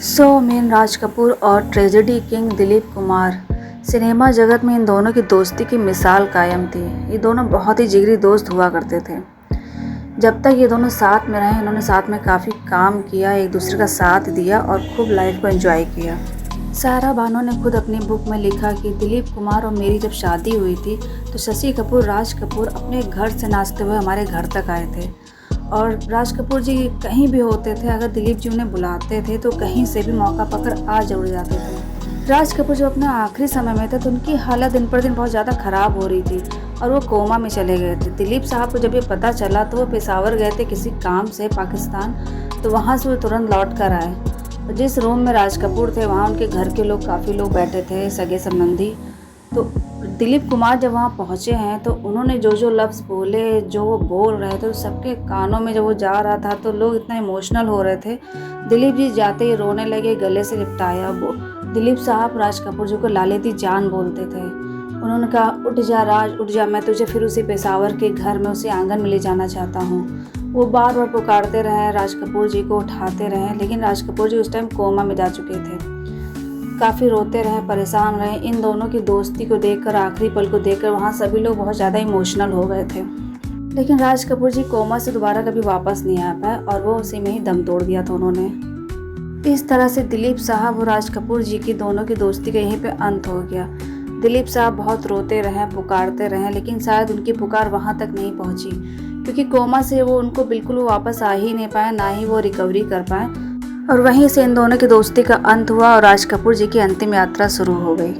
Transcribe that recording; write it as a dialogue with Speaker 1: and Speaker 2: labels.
Speaker 1: Main Raj Kapoor और tragedy king Dilip Kumar. Cinema जगत में इन दोनों की दोस्ती की मिसाल कायम थी। ये दोनों बहुत ही जिगरी दोस्त हुआ करते थे। जब तक ये दोनों साथ में रहे, इन्होंने साथ में काफ़ी काम किया, एक दूसरे का साथ दिया और खूब लाइफ को एंजॉय किया। सारा बानो ने खुद अपनी बुक में लिखा कि दिलीप कुमार और मेरी जब शादी हुई थी तो शशि कपूर राज कपूर अपने घर से नाचते हुए हमारे घर तक आए थे और राज कपूर जी कहीं भी होते थे, अगर दिलीप जी उन्हें बुलाते थे तो कहीं से भी मौका पकड़ आ जरूर जाते थे। राज कपूर जब अपने आखिरी समय में थे तो उनकी हालत दिन पर दिन बहुत ज़्यादा ख़राब हो रही थी और वो कोमा में चले गए थे। दिलीप साहब को जब ये पता चला तो वो पेशावर गए थे किसी काम से पाकिस्तान, तो वहाँ से वो तुरंत लौट कर आए। और जिस रूम में राज कपूर थे वहाँ उनके घर के लोग, काफ़ी लोग बैठे थे, सगे संबंधी। तो दिलीप कुमार जब वहाँ पहुँचे हैं तो उन्होंने जो जो लफ्ज़ बोले, जो वो बोल रहे थे, तो सबके कानों में जब वो जा रहा था तो लोग इतना इमोशनल हो रहे थे। दिलीप जी जाते ही रोने लगे, गले से लिपटाया। वो दिलीप साहब राज कपूर जी को लालेती जान बोलते थे। उन्होंने कहा, उठ जा राज, उठ जा, मैं तुझे फिर उसी पेशावर के घर में, उसी आंगन में ले जाना चाहता हूँ। वो बार बार पुकारते रहे, राज कपूर जी को उठाते रहे, लेकिन राज कपूर जी उस टाइम कोमा में जा चुके थे। काफ़ी रोते रहे, परेशान रहे। इन दोनों की दोस्ती को देखकर, आखिरी पल को देखकर वहाँ सभी लोग बहुत ज़्यादा इमोशनल हो गए थे। लेकिन राज कपूर जी कोमा से दोबारा कभी वापस नहीं आ पाए और वो उसी में ही दम तोड़ दिया था उन्होंने। इस तरह से दिलीप साहब और राज कपूर जी की दोनों की दोस्ती का यहीं पे अंत हो गया। दिलीप साहब बहुत रोते रहे, पुकारते रहे, लेकिन शायद उनकी पुकार वहाँ तक नहीं पहुँची, क्योंकि कोमा से वो उनको बिल्कुल वापस आ ही नहीं पाए, ना ही वो रिकवरी कर पाए। और वहीं से इन दोनों की दोस्ती का अंत हुआ और राज कपूर जी की अंतिम यात्रा शुरू हो गई।